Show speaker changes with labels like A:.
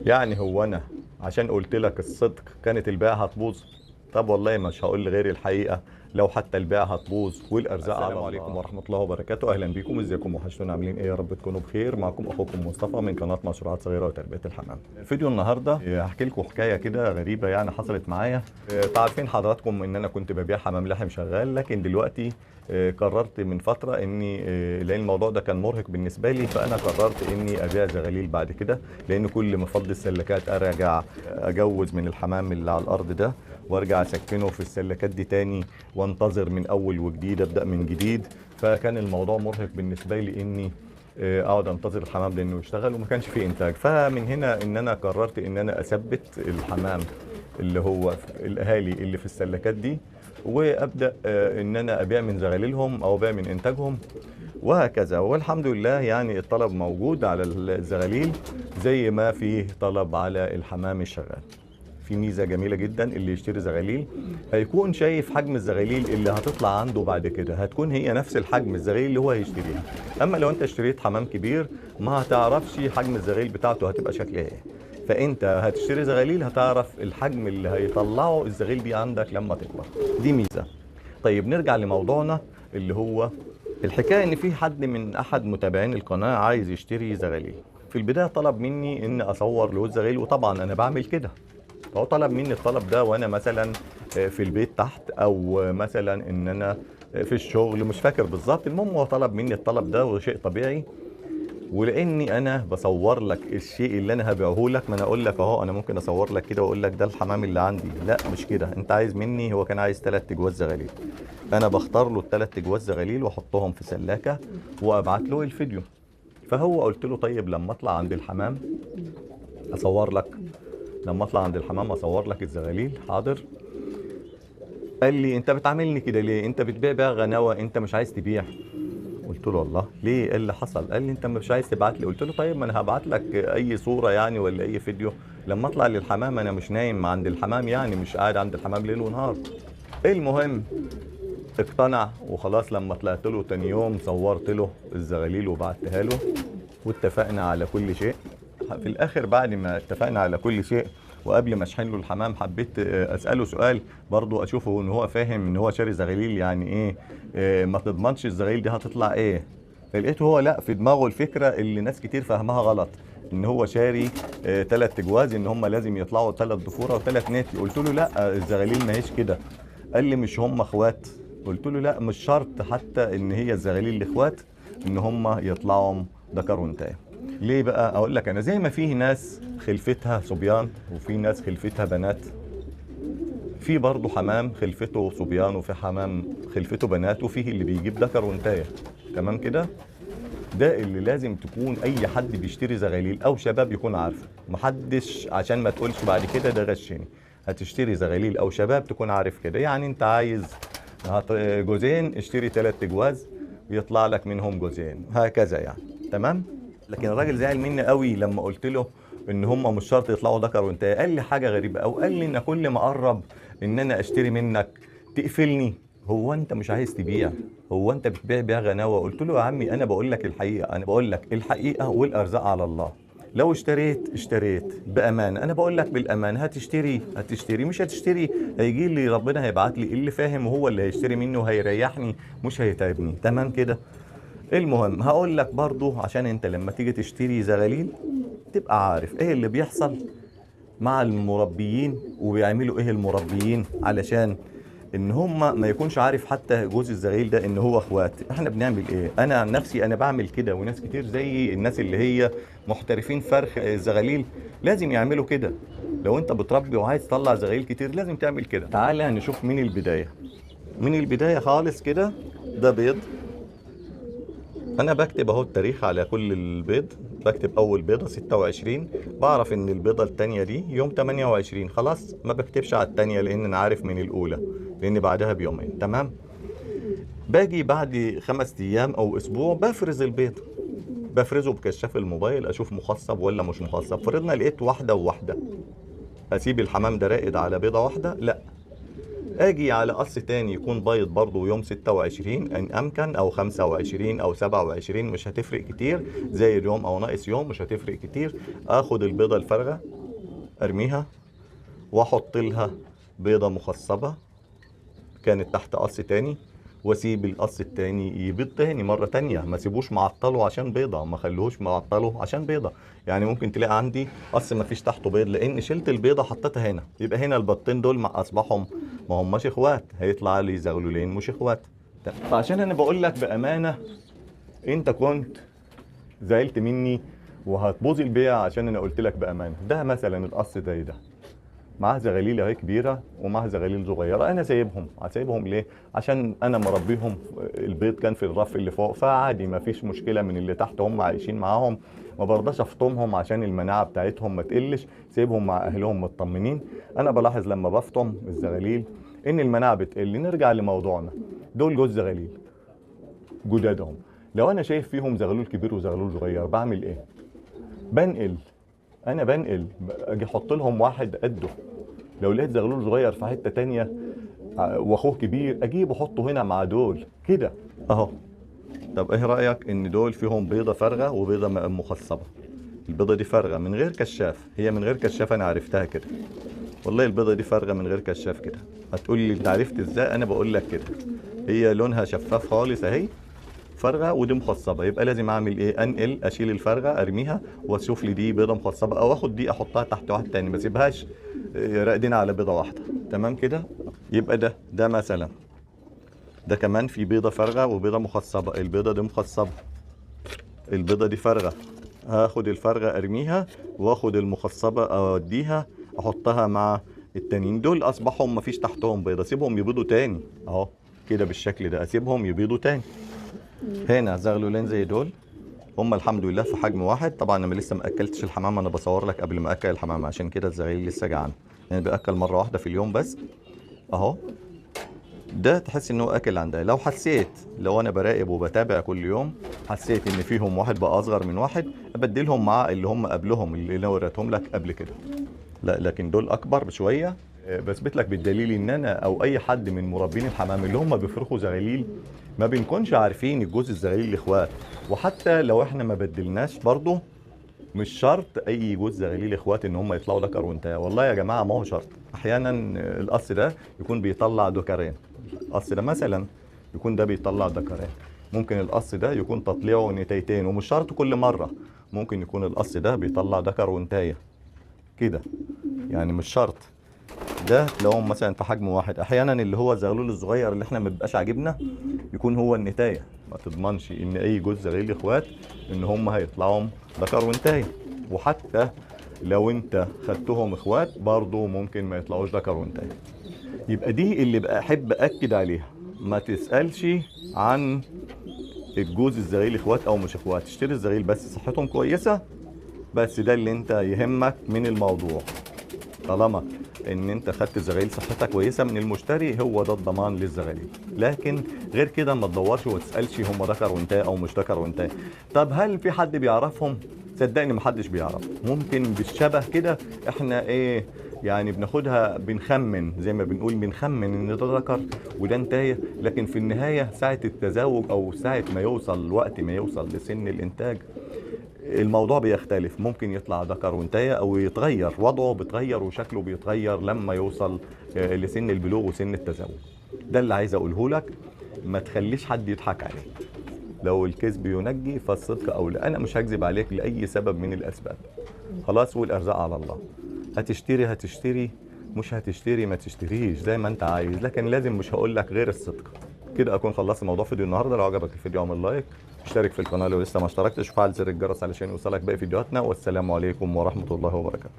A: يعني هو انا عشان قلت لك الصدق كانت البيعه هتبوظ؟ طب والله مش هقول غير الحقيقه. لو حتى البيعه هتبوظ والارزاق على الله. السلام عليكم ورحمه الله وبركاته، اهلا بيكم، ازيكم، وحشتونا، عاملين ايه؟ يا رب تكونوا بخير. معكم اخوكم مصطفى من قناه مشروعات صغيره وتربيه الحمام. فيديو النهارده هحكي لكم حكايه كده غريبه يعني حصلت معايا. عارفين حضراتكم ان انا كنت ببيع حمام لحم شغال، لكن دلوقتي قررت من فتره اني لان الموضوع ده كان مرهق بالنسبه لي، فانا قررت اني ابيع زغاليل بعد كده، لان كل ما افضي السلكات ارجع اجوز من الحمام اللي على الارض ده وارجع اسكنه في السلكات دي تاني وانتظر من اول وجديد، ابدا من جديد. فكان الموضوع مرهق بالنسبه لي اني اقعد انتظر الحمام ده انه يشتغل وما كانش فيه انتاج. فمن هنا ان انا قررت ان انا اثبت الحمام اللي هو الاهالي اللي في السلكات دي، وابدا ان انا ابيع من زغاليلهم او ابيع من انتاجهم وهكذا. والحمد لله يعني الطلب موجود على الزغاليل زي ما في طلب على الحمام الشغال. في ميزه جميله جدا، اللي يشتري زغاليل هيكون شايف حجم الزغاليل اللي هتطلع عنده بعد كده، هتكون هي نفس الحجم الزغاليل اللي هو هيشتريها. اما لو انت اشتريت حمام كبير ما هتعرفش حجم الزغاليل بتاعته هتبقى شكلها ايه، فانت هتشتري زغاليل هتعرف الحجم اللي هيطلعه الزغاليل دي عندك لما تكبر. دي ميزه. طيب نرجع لموضوعنا اللي هو الحكايه، ان في حد من احد متابعين القناه عايز يشتري زغاليل. في البدايه طلب مني ان اصور له الزغاليل، وطبعا انا بعمل كده. فهو طلب مني الطلب ده وانا مثلا في البيت تحت، او مثلا ان انا في الشغل، مش فاكر بالظبط. المهم هو طلب مني الطلب ده وشيء طبيعي. ولاني انا بصور لك الشيء اللي انا هبيعه لك، ما انا اقول لك اهو، انا ممكن اصور لك كده واقول لك ده الحمام اللي عندي. لا مش كده، انت عايز مني، هو كان عايز 3 تجواز زغاليل، انا بختار له ال3 تجواز زغاليل واحطهم في سلاكه وابعت له الفيديو. فهو قلت له طيب لما اطلع عند الحمام اصور لك، لما اطلع عند الحمام اصور لك الزغاليل. حاضر. قال لي انت بتعاملني كده ليه؟ انت بتبيع بيع غناوه، انت مش عايز تبيع. قلت له والله ليه؟ ايه اللي حصل؟ قال لي انت مش عايز تبعت لي. قلت له طيب ما انا هبعت لك اي صوره يعني ولا اي فيديو لما اطلع للحمام، انا مش نايم عند الحمام يعني، مش قاعد عند الحمام ليل ونهار. المهم اقتنع وخلاص. لما طلعت له تاني يوم صورت له الزغاليل وبعتها له واتفقنا على كل شيء. في الاخر بعد ما اتفقنا على كل شيء وقبل ما اشحن له الحمام حبيت اساله سؤال برضو اشوفه ان هو فاهم ان هو شاري زغاليل يعني ايه. ما تضمنش الزغاليل دي هتطلع ايه. فلقيته هو لا، في دماغه الفكره اللي ناس كتير فهمها غلط، ان هو شاري 3 تجواز، ان هم لازم يطلعوا 3 ضفوره و3 ناتي. قلت له لا، الزغاليل ما هيش كده. قال لي مش هم اخوات؟ قلت له لا، مش شرط حتى ان هي الزغاليل الاخوات ان هم يطلعوا ذكر وانثى. ليه بقى؟ اقول لك، انا زي ما فيه ناس خلفتها صبيان وفي ناس خلفتها بنات، في برضه حمام خلفته صبيان وفي حمام خلفته بنات، وفيه اللي بيجيب ذكر وانثى. تمام كده؟ ده اللي لازم تكون اي حد بيشتري زغاليل او شباب يكون عارفه. محدش عشان ما تقولش بعد كده ده غشني. هتشتري زغاليل او شباب تكون عارف كده. يعني انت عايز جوزين، اشتري 3 جواز ويطلع لك منهم جوزين، هكذا يعني. تمام. لكن الراجل زعل مني قوي لما قلت له ان هم مش شرط يطلعوا ذكر وانثى. قال لي حاجه غريبه، او قال لي ان كل ما اقرب ان انا اشتري منك تقفلني. هو انت مش عايز تبيع؟ هو انت بتبيع بيع غناوه؟ قلت له يا عمي انا بقول لك الحقيقه، انا بقول لك الحقيقه والارزاق على الله. لو اشتريت اشتريت بامان، انا بقول لك بالامان. هتشتري هتشتري، مش هتشتري هيجي لي ربنا هيبعت لي اللي فاهم وهو اللي هيشتري منه وهيريحني، مش هيتعبني. تمام كده؟ المهم هقول لك برضو عشان انت لما تيجي تشتري زغاليل تبقى عارف ايه اللي بيحصل مع المربيين وبيعملوا ايه المربيين، علشان ان هم ما يكونش عارف حتى جوز الزغاليل ده ان هو اخوات. احنا بنعمل ايه؟ انا عن نفسي انا بعمل كده، وناس كتير زي الناس اللي هي محترفين فرخ الزغاليل لازم يعملوا كده. لو انت بتربي وعايز تطلع زغاليل كتير لازم تعمل كده. تعالى نشوف من البداية، من البداية خالص كده. ده بيض، انا بكتب اهو التاريخ على كل البيض، بكتب اول بيضه 26، بعرف ان البيضه الثانيه دي يوم 28. خلاص ما بكتبش على الثانيه لان انا عارف من الاولى لان بعدها بيومين. تمام. باجي بعد 5 ايام او اسبوع بفرز البيض، بفرزه بكشاف الموبايل اشوف مخصب ولا مش مخصب. فرضنا لقيت واحده وواحده، اسيب الحمام ده راقد على بيضه واحده؟ لا، اجي على قص تاني يكون بيض برضه يوم 26 ان امكن، او 25 او 27، مش هتفرق كتير، زي اليوم او ناقص يوم مش هتفرق كتير. اخد البيضه الفارغه ارميها واحط لها بيضة مخصبة كانت تحت قص تاني، واسيب القص التاني يبيض تاني مرة تانية. ما سيبوش معطله عشان بيضة، ما خلوهوش معطله عشان بيضة. يعني ممكن تلاقي عندي قص ما فيش تحته بيض لان شلت البيضة حطيتها هنا، يبقى هنا البطين دول مع اصبحهم ما هماش اخوات، هيطلع لي زغلولين مش اخوات. فعشان انا بقول لك بامانة، انت كنت زعلت مني وهتبوظ البيع عشان انا قلت لك بامانة. ده مثلا القص ده معاه زغاليل اهي كبيره ومعاه زغاليل صغيره، انا سايبهم ليه؟ عشان انا مربيهم، البيض كان في الرف اللي فوق، فعادي ما فيش مشكله من اللي تحت، هم عايشين معاهم، ما برضاش افطمهم عشان المناعه بتاعتهم ما تقلش، سيبهم مع اهلهم مطمنين. انا بلاحظ لما بفطم الزغاليل ان المناعه بتقل. نرجع لموضوعنا، دول جوز زغاليل جدادهم، لو انا شايف فيهم زغلول كبير وزغلول صغير بعمل ايه؟ بنقل. اجي احط لهم واحد قده. لو لقيت زغلول صغير في حته تانية واخوه كبير اجيبه احطه هنا مع دول كده اهو. طب ايه رايك ان دول فيهم بيضه فارغه وبيضه مخصبه؟ البيضه دي فارغه من غير كشاف، هي من غير كشاف انا عرفتها كده، والله البيضه دي فارغه من غير كشاف كده. هتقول لي انت عرفت ازاي؟ انا بقول لك كده، هي لونها شفاف خالص اهي، فارغه ودي مخصبه. يبقى لازم اعمل ايه؟ انقل، اشيل الفارغه ارميها واشوف لي دي بيضه مخصبه، او اخد دي احطها تحت واحد تاني، ما اسيبهاش راقدين على بيضه واحده. تمام كده؟ يبقى ده مثلا، ده كمان في بيضه فارغه وبيضه مخصبه. البيضه دي مخصبه، البيضه دي فارغه، هاخد الفارغه ارميها واخد المخصبه اوديها احطها مع التانيين. دول اصبحوا ما فيش تحتهم بيضه، اسيبهم يبيضوا تاني اهو كده بالشكل ده، اسيبهم يبيضوا تاني. هنا زغلولين زي دول، هم الحمد لله في حجم واحد. طبعا انا لسه ما اكلتش الحمامه، انا بصور لك قبل ما اكل الحمامه، عشان كده الزغاليل لسه جعانه. يعني باكل مره واحده في اليوم بس اهو. ده تحس انه اكل عندها. لو حسيت، لو انا براقب وبتابع كل يوم، حسيت ان فيهم واحد بقى اصغر من واحد، ابدلهم مع اللي هم قبلهم اللي انا وريتهم لك قبل كده. لا لكن دول اكبر بشويه. بثبت لك بالدليل ان انا او اي حد من مربين الحمام اللي هم بيفرخوا زغاليل ما بنكونش عارفين الجوز الزغاليل الاخوات. وحتى لو احنا ما بدلناش برضه مش شرط اي جوز زغاليل اخوات ان هم يطلعوا ذكر وانثى. والله يا جماعه ما هو شرط. احيانا القص ده يكون بيطلع ذكرين، القص ده مثلا يكون ده بيطلع ذكرين، ممكن القص ده يكون تطليعه نتايتين، ومش شرط كل مره، ممكن يكون القص ده بيطلع ذكر وانثى كده، يعني مش شرط. ده تلاقوهم مثلا في حجم واحد. احيانا اللي هو الزغلول الصغير اللي احنا ما بيبقاش عاجبنا يكون هو النتايه. ما تضمنش ان اي جوز زغلول اخوات ان هم هيطلعوا ذكر وانتايه. وحتى لو انت خدتهم اخوات برضه ممكن ما يطلعوش ذكر وانتايه. يبقى دي اللي بقى احب اكد عليها، ما تسالش عن الجوز الزغاليل اخوات او مش اخوات، اشتري الزغاليل بس صحتهم كويسه، بس ده اللي انت يهمك من الموضوع. طالما ان انت خدت الزغاليل صحتها كويسه من المشتري، هو ده الضمان للزغاليل. لكن غير كده ما تدورش وما تسالش هم ذكر وانثى او مش ذكر وانثى. طب هل في حد بيعرفهم؟ صدقني ما حدش بيعرف. ممكن بالشبه كده احنا ايه يعني بناخدها، بنخمن زي ما بنقول، بنخمن ان ده ذكر وده انتايه، لكن في النهايه ساعه التزاوج او ساعه ما يوصل وقت ما يوصل لسن الانتاج الموضوع بيختلف. ممكن يطلع ذكر وانتايه او يتغير وضعه، بيتغير وشكله بيتغير لما يوصل لسن البلوغ وسن التزاوج. ده اللي عايز اقوله لك. ما تخليش حد يضحك عليك. لو الكذب ينجي فالصدق اولى. انا مش هكذب عليك لاي سبب من الاسباب. خلاص، والارزاق على الله. هتشتري، مش هتشتري ما تشتريش زي ما انت عايز، لكن لازم مش هقول لك غير الصدق. كده اكون خلصت موضوع فيديو النهارده. لو عجبك الفيديو اعمل لايك، اشترك في القناه لو لسه ما اشتركتش، وفعل زر الجرس علشان يوصلك باقي فيديوهاتنا. والسلام عليكم ورحمه الله وبركاته.